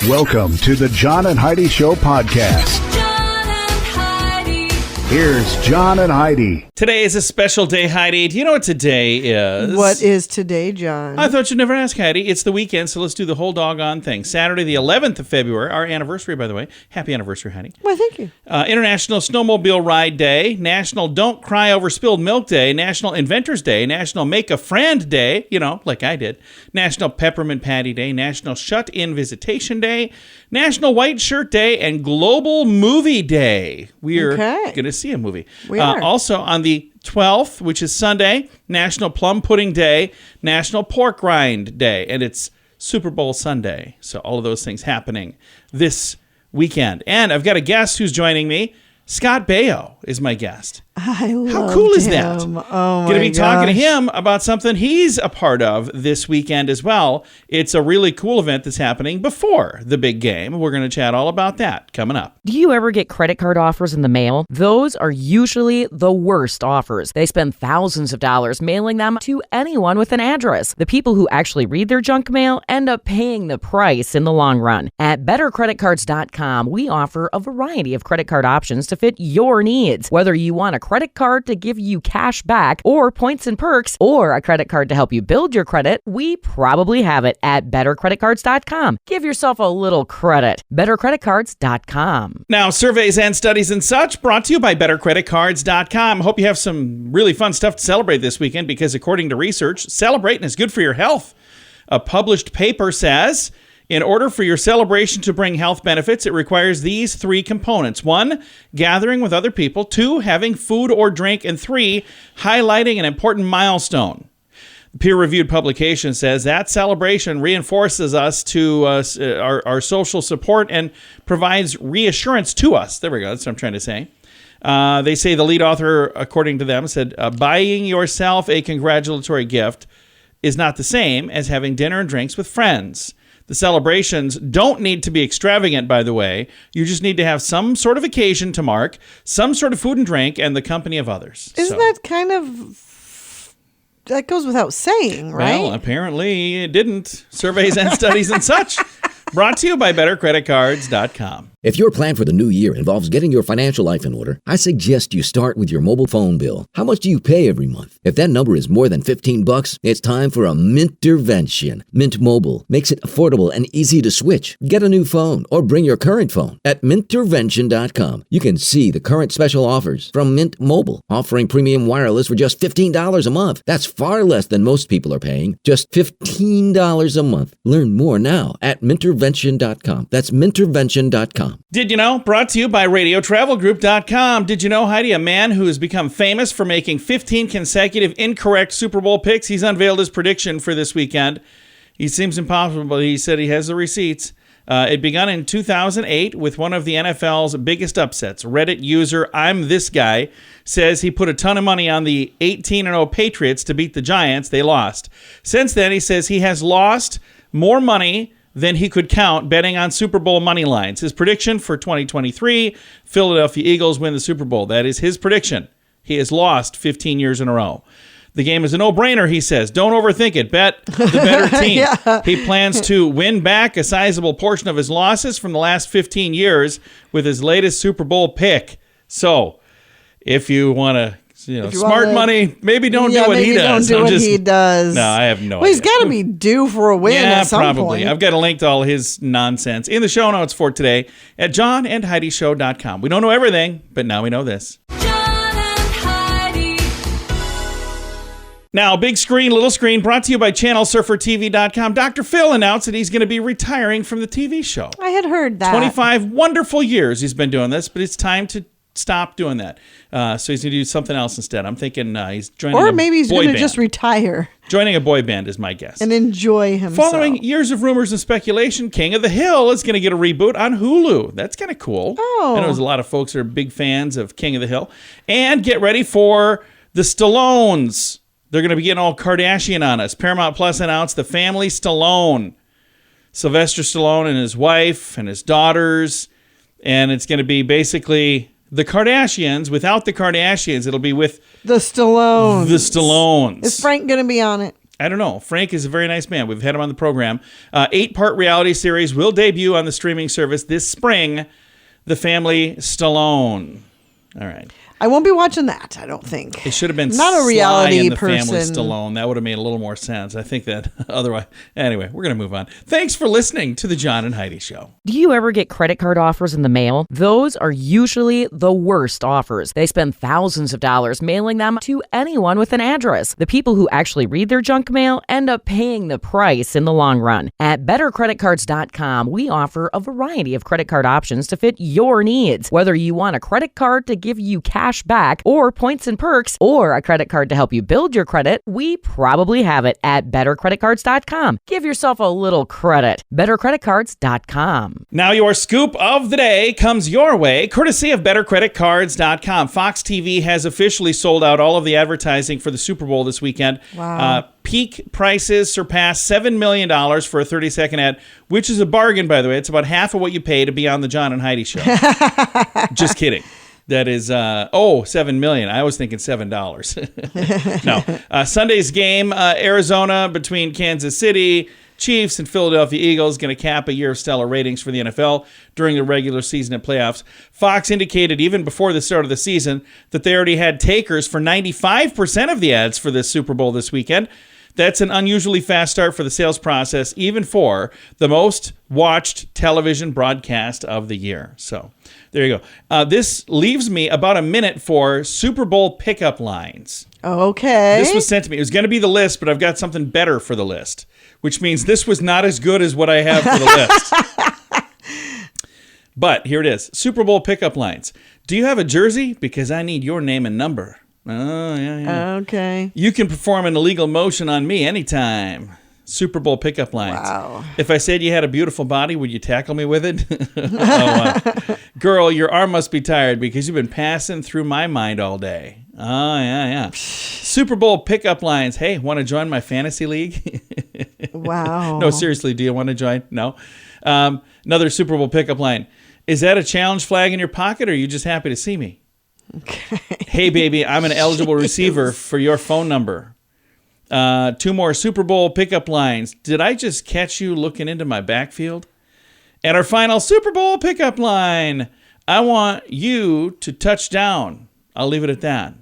Welcome to the John and Heidi Show podcast. John and Heidi. Here's John and Heidi. Today is a special day, Heidi. Do you know what today is? What is today, John? I thought you'd never ask, Heidi. It's the weekend, so let's do the whole doggone thing. Saturday, the 11th of February, our anniversary, by the way. Happy anniversary, Heidi. Well, thank you. International Snowmobile Ride Day, National Don't Cry Over Spilled Milk Day, National Inventors Day, National Make a Friend Day, you know, like I did, National Peppermint Patty Day, National Shut-In Visitation Day, National White Shirt Day, and Global Movie Day. We're going to see a movie. We are. Also on the 12th, which is Sunday, National Plum Pudding Day, National Pork Rind Day, and it's Super Bowl Sunday. So all of those things happening this weekend. And I've got a guest who's joining me. Scott Baio is my guest. I love How cool is that? Oh, my Going to be talking to gosh. him about something he's a part of this weekend as well. It's a really cool event that's happening before the big game. We're going to chat all about that coming up. Do you ever get credit card offers in the mail? Those are usually the worst offers. They spend thousands of dollars mailing them to anyone with an address. The people who actually read their junk mail end up paying the price in the long run. At bettercreditcards.com, we offer a variety of credit card options to fit your needs. Whether you want a credit card to give you cash back or points and perks, or a credit card to help you build your credit, we probably have it at bettercreditcards.com. Give yourself a little credit. bettercreditcards.com. Now, surveys and studies and such brought to you by bettercreditcards.com. Hope you have some really fun stuff to celebrate this weekend because according to research, celebrating is good for your health. A published paper says, in order for your celebration to bring health benefits, it requires these three components. 1, gathering with other people. 2, having food or drink. And 3, highlighting an important milestone. The peer-reviewed publication says that celebration reinforces us to our social support and provides reassurance to us. There we go. That's what I'm trying to say. They say the lead author, according to them, said, buying yourself a congratulatory gift is not the same as having dinner and drinks with friends. The celebrations don't need to be extravagant, by the way. You just need to have some sort of occasion to mark, some sort of food and drink, and the company of others. Isn't that kind of... That goes without saying, right? Well, apparently it didn't. Surveys and studies and such. Brought to you by bettercreditcards.com. If your plan for the new year involves getting your financial life in order, I suggest you start with your mobile phone bill. How much do you pay every month? If that number is more than $15, it's time for a Mintervention. Mint Mobile makes it affordable and easy to switch. Get a new phone or bring your current phone. At Mintervention.com, you can see the current special offers from Mint Mobile, offering premium wireless for just $15 a month. That's far less than most people are paying, just $15 a month. Learn more now at Mintervention.com. That's Mintervention.com. Did you know? Brought to you by RadioTravelGroup.com. Did you know, Heidi, a man who has become famous for making 15 consecutive incorrect Super Bowl picks, he's unveiled his prediction for this weekend. He seems impossible, but he said he has the receipts. It began in 2008 with one of the NFL's biggest upsets. Reddit user I'm This Guy says he put a ton of money on the 18-0 Patriots to beat the Giants. They lost. Since then, he says he has lost more money than he could count betting on Super Bowl money lines. His prediction for 2023, Philadelphia Eagles win the Super Bowl. That is his prediction. He has lost 15 years in a row. The game is a no-brainer, he says. Don't overthink it. Bet the better team. Yeah. He plans to win back a sizable portion of his losses from the last 15 years with his latest Super Bowl pick. So, if you want to... smart money, maybe don't do what he does. Don't do what he does. No, I have no idea. Well, he's got to be due for a win at some probably. point. I've got a link to all his nonsense in the show notes for today at johnandheidishow.com. We don't know everything, but now we know this. John and Heidi. Now, big screen, little screen, brought to you by channelsurfertv.com. Dr. Phil announced that he's going to be retiring from the TV show. I had heard that. 25 wonderful years he's been doing this, but it's time to stop doing that. So he's going to do something else instead. I'm thinking he's joining a boy band. Or maybe he's going to just retire. Joining a boy band is my guess. And enjoy himself. Following years of rumors and speculation, King of the Hill is going to get a reboot on Hulu. That's kind of cool. Oh. I know there's a lot of folks who are big fans of King of the Hill. And get ready for the Stallones. They're going to be getting all Kardashian on us. Paramount Plus announced the family Stallone. Sylvester Stallone and his wife and his daughters. And it's going to be basically the Kardashians. Without the Kardashians, it'll be with the Stallones. The Stallones. Is Frank going to be on it? I don't know. Frank is a very nice man. We've had him on the program. 8-part reality series will debut on the streaming service this spring. The Family Stallone. All right. I won't be watching that, I don't think. It should have been not a reality Sly and the person. Family Stallone. That would have made a little more sense. I think that otherwise. Anyway, we're going to move on. Thanks for listening to the John and Heidi Show. Do you ever get credit card offers in the mail? Those are usually the worst offers. They spend thousands of dollars mailing them to anyone with an address. The people who actually read their junk mail end up paying the price in the long run. At bettercreditcards.com, we offer a variety of credit card options to fit your needs. Whether you want a credit card to give you cash back or points and perks, or a credit card to help you build your credit, we probably have it at bettercreditcards.com. Give yourself a little credit. bettercreditcards.com. Now your scoop of the day comes your way, courtesy of bettercreditcards.com. Fox TV has officially sold out all of the advertising for the Super Bowl this weekend. Wow. Peak prices surpass $7 million for a 30-second ad, which is a bargain, by the way. It's about half of what you pay to be on the John and Heidi Show. Just kidding. That is, $7 million. I was thinking $7. No. Sunday's game, Arizona between Kansas City Chiefs and Philadelphia Eagles, going to cap a year of stellar ratings for the NFL during the regular season and playoffs. Fox indicated even before the start of the season that they already had takers for 95% of the ads for this Super Bowl this weekend. That's an unusually fast start for the sales process, even for the most watched television broadcast of the year. So there you go. This leaves me about a minute for Super Bowl pickup lines. Okay. This was sent to me. It was going to be the list, but I've got something better for the list, which means this was not as good as what I have for the list. But here it is. Super Bowl pickup lines. Do you have a jersey? Because I need your name and number. Oh, yeah. Okay. You can perform an illegal motion on me anytime. Super Bowl pickup lines. Wow. If I said you had a beautiful body, would you tackle me with it? Wow. Girl, your arm must be tired because you've been passing through my mind all day. Oh, yeah. Super Bowl pickup lines. Hey, want to join my fantasy league? Wow. No, seriously, do you want to join? No. Another Super Bowl pickup line. Is that a challenge flag in your pocket, or are you just happy to see me? Okay. Hey, baby, I'm an eligible receiver for your phone number. 2 more Super Bowl pickup lines. Did I just catch you looking into my backfield? And our final Super Bowl pickup line. I want you to touch down. I'll leave it at that.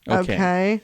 Okay.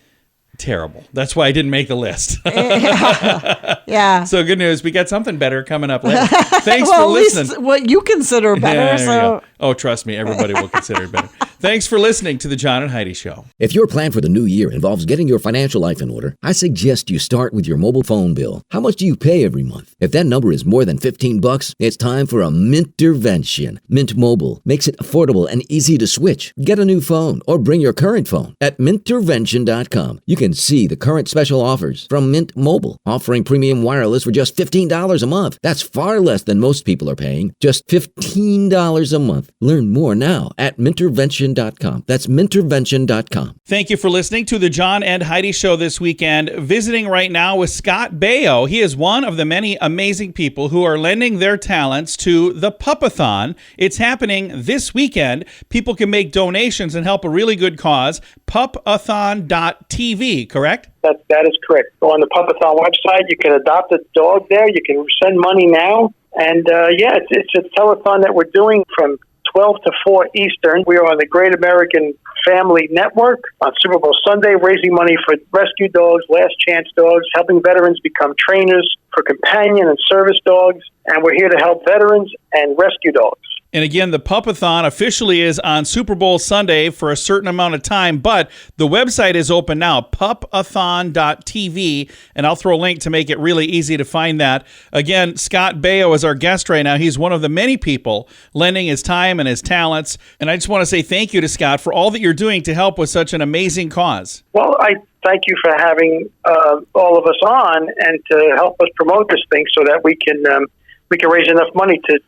Terrible. That's why I didn't make the list. Yeah. So good news. We got something better coming up later. Thanks Well, for at least listening. what you consider better. Yeah, there you So go. Oh, trust me, everybody will consider it better. Thanks for listening to the John and Heidi Show. If your plan for the new year involves getting your financial life in order, I suggest you start with your mobile phone bill. How much do you pay every month? If that number is more than $15, it's time for a Mintervention. Mint Mobile makes it affordable and easy to switch. Get a new phone or bring your current phone. At Mintervention.com, you can see the current special offers from Mint Mobile, offering premium wireless for just $15 a month. That's far less than most people are paying, just $15 a month. Learn more now at Mintervention.com. That's Mintervention.com. Thank you for listening to the John and Heidi Show this weekend. Visiting right now with Scott Baio. He is one of the many amazing people who are lending their talents to the Pupathon. It's happening this weekend. People can make donations and help a really good cause. Pupathon.tv, correct? That is correct. Go on the Pupathon website. You can adopt a dog there. You can send money now. And, it's a telethon that we're doing from 12 to 4 Eastern. We are on the Great American Family Network on Super Bowl Sunday, raising money for rescue dogs, last chance dogs, helping veterans become trainers for companion and service dogs. And we're here to help veterans and rescue dogs. And again, the Pupathon officially is on Super Bowl Sunday for a certain amount of time, but the website is open now, pupathon.tv, and I'll throw a link to make it really easy to find that. Again, Scott Baio is our guest right now. He's one of the many people lending his time and his talents, and I just want to say thank you to Scott for all that you're doing to help with such an amazing cause. Well, I thank you for having all of us on and to help us promote this thing so that we can raise enough money to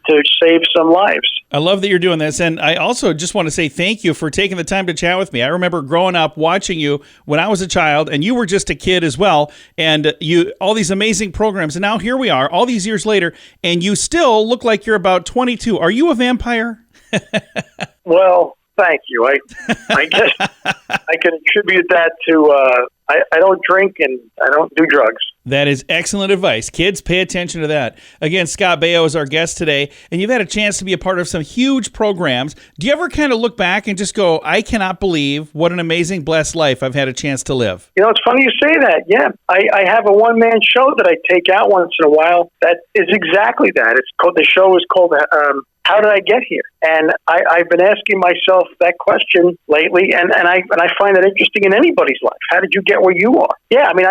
save some lives. I love that you're doing this, and I also just want to say thank you for taking the time to chat with me. I remember growing up watching you when I was a child, and you were just a kid as well, and you all these amazing programs, and now here we are, all these years later, and you still look like you're about 22. Are you a vampire? Well, thank you. I guess I can attribute that to I don't drink and I don't do drugs. That is excellent advice. Kids, pay attention to that. Again, Scott Baio is our guest today, and you've had a chance to be a part of some huge programs. Do you ever kind of look back and just go, I cannot believe what an amazing, blessed life I've had a chance to live? You know, it's funny you say that. Yeah, I have a one-man show that I take out once in a while that is exactly that. The show is called How Did I Get Here? And I've been asking myself that question lately, and I find it interesting in anybody's life. How did you get where you are? Yeah, I mean,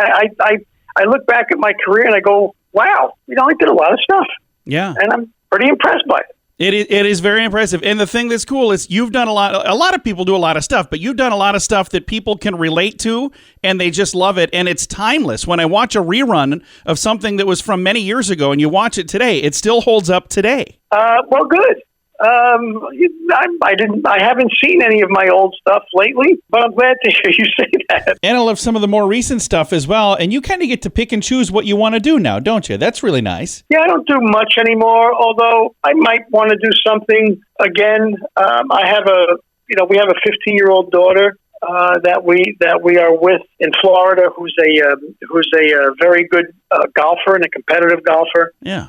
I look back at my career and I go, wow, I did a lot of stuff. Yeah. And I'm pretty impressed by it. It is very impressive. And the thing that's cool is you've done a lot of people do a lot of stuff, but you've done a lot of stuff that people can relate to and they just love it. And it's timeless. When I watch a rerun of something that was from many years ago and you watch it today, it still holds up today. Well, good. I haven't seen any of my old stuff lately, but I'm glad to hear you say that. And I love some of the more recent stuff as well. And you kind of get to pick and choose what you want to do now, don't you? That's really nice. Yeah, I don't do much anymore, although I might want to do something again. We have a 15-year-old daughter that we are with in Florida, who's a very good golfer and a competitive golfer. Yeah.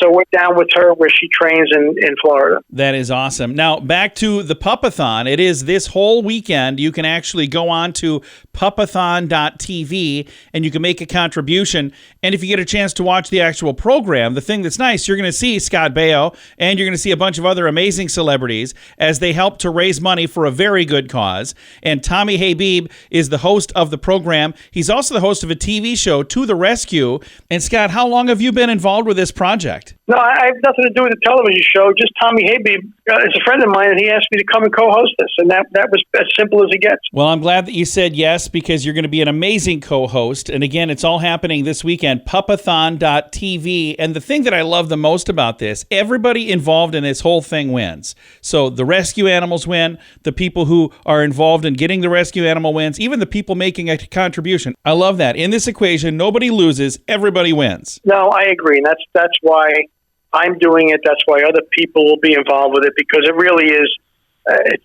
So we're down with her where she trains in Florida. That is awesome. Now, back to the Pupathon. It is this whole weekend. You can actually go on to pupathon.tv and you can make a contribution. And if you get a chance to watch the actual program, the thing that's nice, you're going to see Scott Baio and you're going to see a bunch of other amazing celebrities as they help to raise money for a very good cause. And Tommy Habib is the host of the program. He's also the host of a TV show, To the Rescue. And Scott, how long have you been involved with this project? No, I have nothing to do with the television show. Just Tommy Habib is a friend of mine, and he asked me to come and co-host this, and that was as simple as it gets. Well, I'm glad that you said yes, because you're going to be an amazing co-host. And again, it's all happening this weekend, pupathon.tv. And the thing that I love the most about this, everybody involved in this whole thing wins. So the rescue animals win, the people who are involved in getting the rescue animal wins, even the people making a contribution. I love that. In this equation, nobody loses, everybody wins. No, I agree, and that's why I'm doing it. That's why other people will be involved with it, because it really is.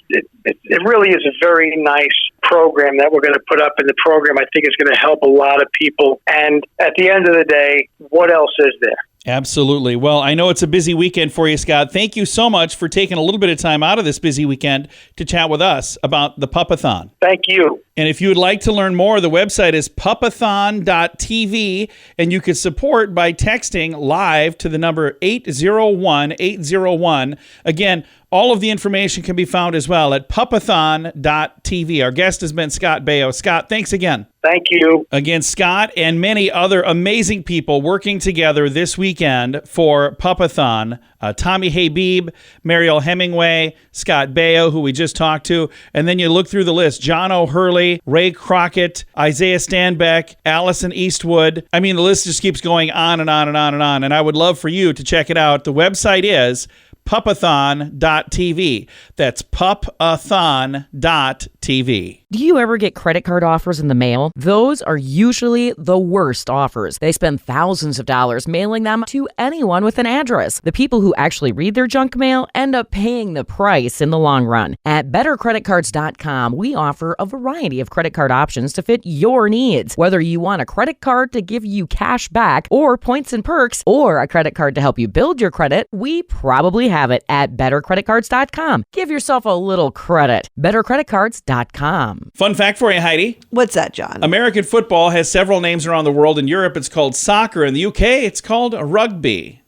It really is a very nice program that we're going to put up. In the program, I think is going to help a lot of people. And at the end of the day, what else is there? Absolutely. Well, I know it's a busy weekend for you, Scott. Thank you so much for taking a little bit of time out of this busy weekend to chat with us about the Pupathon. Thank you. And if you would like to learn more, the website is pupathon.tv, and you can support by texting live to the number 801-801. Again, all of the information can be found as well at pupathon.tv. Our guest has been Scott Baio. Scott, thanks again. Thank you. Again, Scott and many other amazing people working together this weekend for Pupathon. Tommy Habib, Mariel Hemingway, Scott Baio, who we just talked to. And then you look through the list. John O'Hurley, Ray Crockett, Isaiah Stanbeck, Allison Eastwood. I mean, the list just keeps going on and on and on and on. And I would love for you to check it out. The website is pupathon.tv. That's pupathon.tv. Do you ever get credit card offers in the mail? Those are usually the worst offers. They spend thousands of dollars mailing them to anyone with an address. The people who actually read their junk mail end up paying the price in the long run. At bettercreditcards.com, we offer a variety of credit card options to fit your needs. Whether you want a credit card to give you cash back or points and perks, or a credit card to help you build your credit, we probably have it at bettercreditcards.com. Give yourself a little credit. bettercreditcards.com. Fun fact for you, Heidi. What's that, John? American football has several names around the world. In Europe, it's called soccer. In the UK, it's called rugby.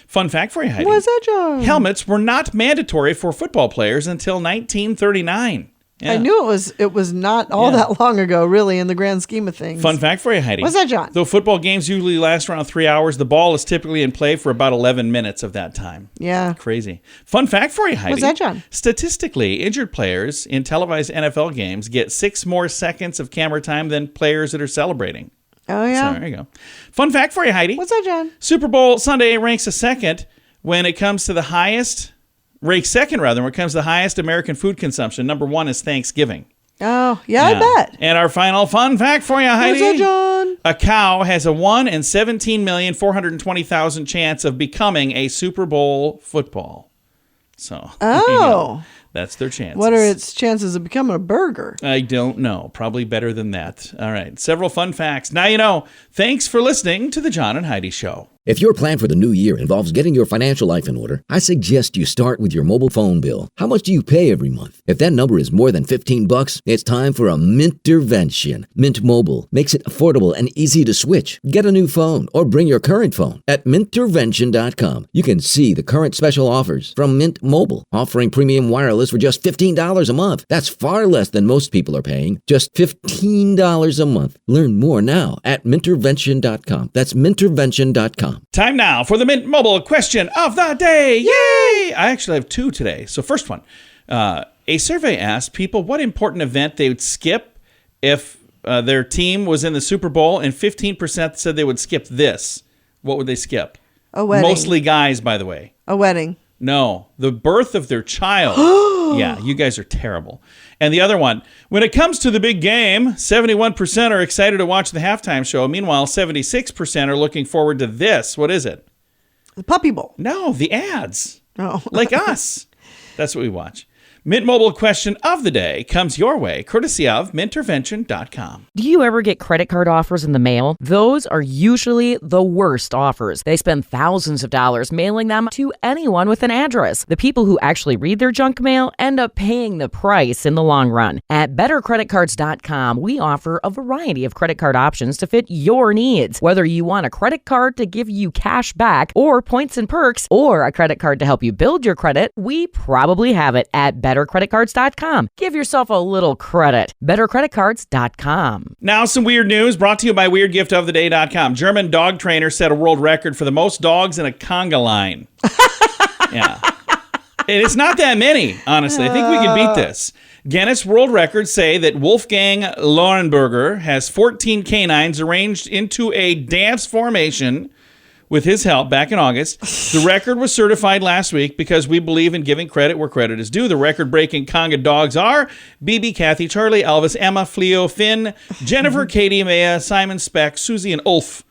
Fun fact for you, Heidi. What's that, John? Helmets were not mandatory for football players until 1939. Yeah. I knew it was not all that long ago, really, in the grand scheme of things. Fun fact for you, Heidi. What's that, John? Though football games usually last around 3 hours, the ball is typically in play for about 11 minutes of that time. Yeah. Crazy. Fun fact for you, Heidi. What's that, John? Statistically, injured players in televised NFL games get 6 more seconds of camera time than players that are celebrating. Oh, yeah. So there you go. Fun fact for you, Heidi. What's that, John? Super Bowl Sunday ranks second when it comes to the highest American food consumption. Number 1 is Thanksgiving. Oh, yeah, I bet. And our final fun fact for you, Heidi. What's that, John? A cow has a 1 in 17,420,000 chance of becoming a Super Bowl football. So, Oh. that's their chances. What are its chances of becoming a burger? I don't know. Probably better than that. All right. Several fun facts. Now you know. Thanks for listening to the John and Heidi Show. If your plan for the new year involves getting your financial life in order, I suggest you start with your mobile phone bill. How much do you pay every month? If that number is more than $15, it's time for a Mintervention. Mint Mobile makes it affordable and easy to switch. Get a new phone or bring your current phone. At Mintervention.com, you can see the current special offers from Mint Mobile, offering premium wireless for just $15 a month. That's far less than most people are paying, just $15 a month. Learn more now at Mintervention.com. That's Mintervention.com. Time now for the Mint Mobile question of the day. Yay! I actually have two today. So first one, a survey asked people what important event they would skip if their team was in the Super Bowl, and 15% said they would skip this. What would they skip? A wedding. Mostly guys, by the way. A wedding. No, the birth of their child. Yeah, you guys are terrible. And the other one, when it comes to the big game, 71% are excited to watch the halftime show. Meanwhile, 76% are looking forward to this. What is it? The Puppy Bowl. No, the ads. Oh. Like us. That's what we watch. Mint Mobile question of the day comes your way, courtesy of Mintervention.com. Do you ever get credit card offers in the mail? Those are usually the worst offers. They spend thousands of dollars mailing them to anyone with an address. The people who actually read their junk mail end up paying the price in the long run. At bettercreditcards.com, we offer a variety of credit card options to fit your needs. Whether you want a credit card to give you cash back or points and perks, or a credit card to help you build your credit, we probably have it at bettercreditcards.com. Give yourself a little credit. bettercreditcards.com. Now some weird news brought to you by weirdgiftoftheday.com. German dog trainer set a world record for the most dogs in a conga line. Yeah. And it's not that many, honestly. I think we can beat this. Guinness World Records say that Wolfgang Lauenberger has 14 canines arranged into a dance formation with his help back in August. The record was certified last week because we believe in giving credit where credit is due. The record-breaking conga dogs are BB, Kathy, Charlie, Elvis, Emma, Fleo, Finn, Jennifer, Katie, Maya, Simon, Speck, Susie, and Ulf.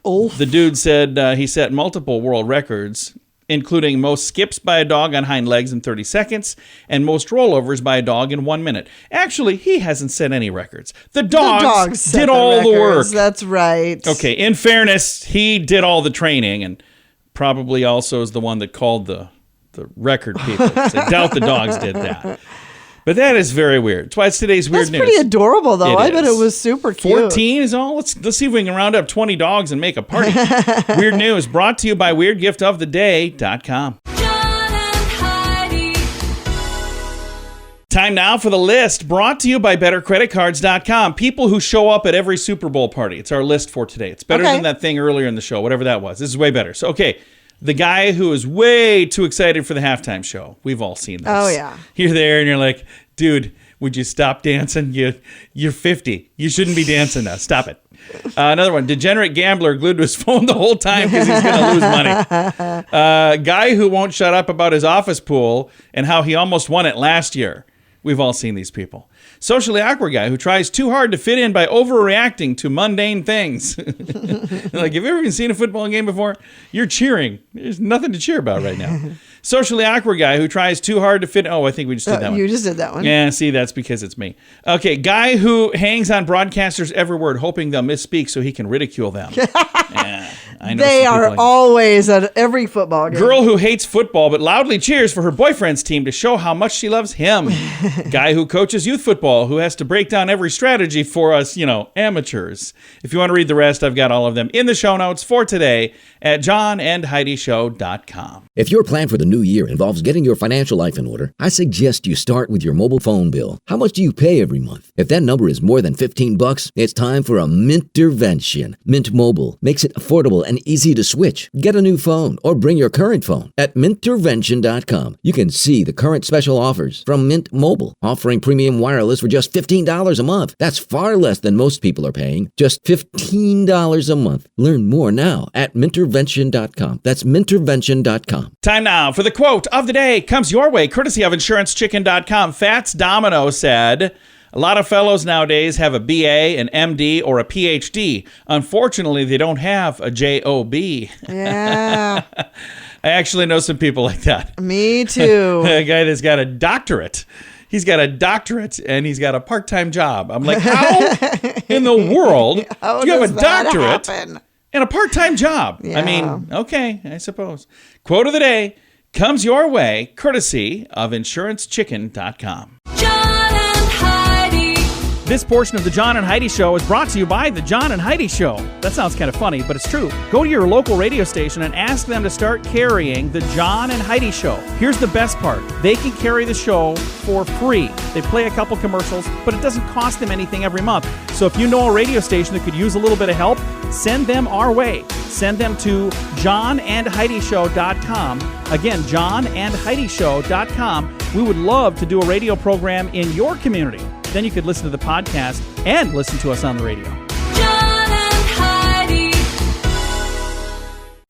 Ulf. The dude said he set multiple world records, including most skips by a dog on hind legs in 30 seconds and most rollovers by a dog in 1 minute. Actually, he hasn't set any records. The dogs set did all the work. records. That's right. Okay, in fairness, he did all the training and probably also is the one that called the record people. So I doubt the dogs did that. But that is very weird. That's why it's today's weird That's news. pretty adorable, though. It I bet is. it was super cute. 14 is all. Let's see if we can round up 20 dogs and make a party. Weird news brought to you by weirdgiftoftheday.com. John and Heidi. Time now for the list brought to you by bettercreditcards.com. People who show up at every Super Bowl party. It's our list for today. It's better Okay. than that thing earlier in the show, whatever that was. This is way better. So, okay. The guy who is way too excited for the halftime show. We've all seen this. Oh, yeah. You're there and you're like, dude, would you stop dancing? You're 50. You shouldn't be dancing now. Stop it. Another one, degenerate gambler glued to his phone the whole time because he's going to lose money. Guy who won't shut up about his office pool and how he almost won it last year. We've all seen these people. Socially awkward guy who tries too hard to fit in by overreacting to mundane things. Like, have you ever even seen a football game before? You're cheering. There's nothing to cheer about right now. Socially awkward guy who tries too hard to fit. Oh, I think we just did that one. You just did that one. Yeah, see, that's because it's me. Okay, guy who hangs on broadcasters' every word, hoping they'll misspeak so he can ridicule them. Yeah, I know. They some people are like- always at every football game. Girl who hates football but loudly cheers for her boyfriend's team to show how much she loves him. Guy who coaches youth football who has to break down every strategy for us, amateurs. If you want to read the rest, I've got all of them in the show notes for today at johnandheidishow.com. If your plan for the new year involves getting your financial life in order, I suggest you start with your mobile phone bill. How much do you pay every month? If that number is more than $15, it's time for a Mintervention. Mint Mobile makes it affordable and easy to switch. Get a new phone or bring your current phone. At Mintervention.com, you can see the current special offers from Mint Mobile, offering premium wireless for just $15 a month. That's far less than most people are paying, just $15 a month. Learn more now at Mintervention.com. That's Mintervention.com. Time now for the quote of the day. Comes your way, courtesy of InsuranceChicken.com. Fats Domino said, a lot of fellows nowadays have a BA, an MD, or a PhD. Unfortunately, they don't have a JOB. Yeah. I actually know some people like that. Me too. A guy that's got a doctorate. He's got a doctorate and he's got a part-time job. I'm like, how in the world How do you have does a that doctorate happen? and a part-time job? I Yeah. mean, okay, I suppose. Quote of the day comes your way courtesy of InsuranceChicken.com. John and Heidi. This portion of the John and Heidi Show is brought to you by the John and Heidi Show. That sounds kind of funny, but it's true. Go to your local radio station and ask them to start carrying the John and Heidi Show. Here's the best part. They can carry the show for free. They play a couple commercials, but it doesn't cost them anything every month. So if you know a radio station that could use a little bit of help, send them our way. Send them to johnandheidishow.com. Again, johnandheidishow.com. We would love to do a radio program in your community. Then you could listen to the podcast and listen to us on the radio. John and Heidi.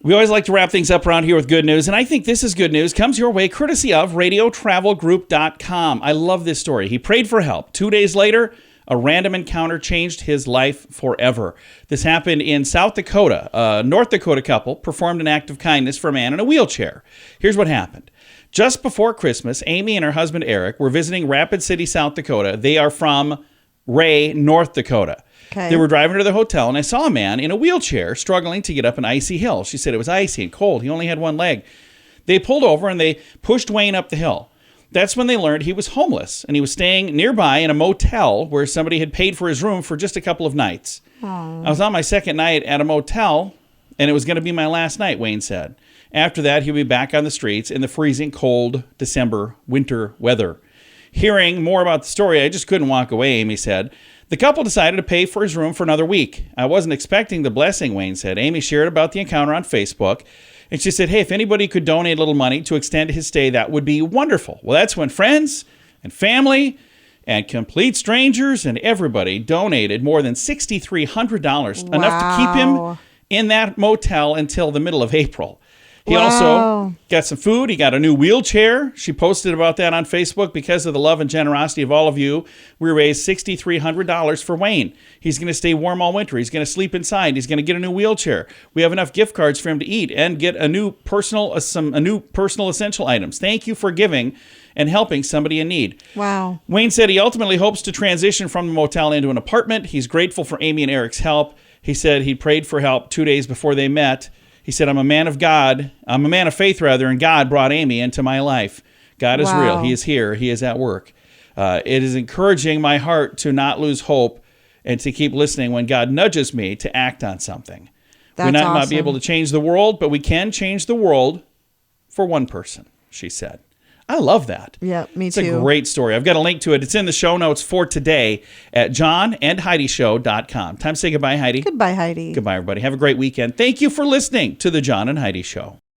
We always like to wrap things up around here with good news, and I think this is good news. Comes your way courtesy of radiotravelgroup.com. I love this story. He prayed for help. 2 days later, a random encounter changed his life forever. This happened in South Dakota. A North Dakota couple performed an act of kindness for a man in a wheelchair. Here's what happened. Just before Christmas, Amy and her husband Eric were visiting Rapid City, South Dakota. They are from Ray, North Dakota. Okay. They were driving to the hotel, and I saw a man in a wheelchair struggling to get up an icy hill. She said it was icy and cold. He only had one leg. They pulled over, and they pushed Wayne up the hill. That's when they learned he was homeless, and he was staying nearby in a motel where somebody had paid for his room for just a couple of nights. I was on my second night at a motel, and it was going to be my last night, Wayne said. After that, he'll be back on the streets in the freezing cold December winter weather. Hearing more about the story, I just couldn't walk away, Amy said. The couple decided to pay for his room for another week. I wasn't expecting the blessing, Wayne said. Amy shared about the encounter on Facebook, and she said, hey, if anybody could donate a little money to extend his stay, that would be wonderful. Well, that's when friends and family and complete strangers and everybody donated more than $6,300, enough to keep him in that motel until the middle of April. He also got some food. He got a new wheelchair. She posted about that on Facebook. Because of the love and generosity of all of you, we raised $6,300 for Wayne. He's going to stay warm all winter. He's going to sleep inside. He's going to get a new wheelchair. We have enough gift cards for him to eat and get a new personal essential items. Thank you for giving and helping somebody in need. Wow. Wayne said he ultimately hopes to transition from the motel into an apartment. He's grateful for Amy and Eric's help. He said he prayed for help 2 days before they met. He said, I'm a man of God. I'm a man of faith, rather, and God brought Amy into my life. God is real. He is here. He is at work. It is encouraging my heart to not lose hope and to keep listening when God nudges me to act on something. That's We might not awesome. be able to change the world, but we can change the world for one person, she said. I love that. Yeah, me It's too. a great story. I've got a link to it. It's in the show notes for today at johnandheidishow.com. Time to say goodbye, Heidi. Goodbye, Heidi. Goodbye, everybody. Have a great weekend. Thank you for listening to The John and Heidi Show.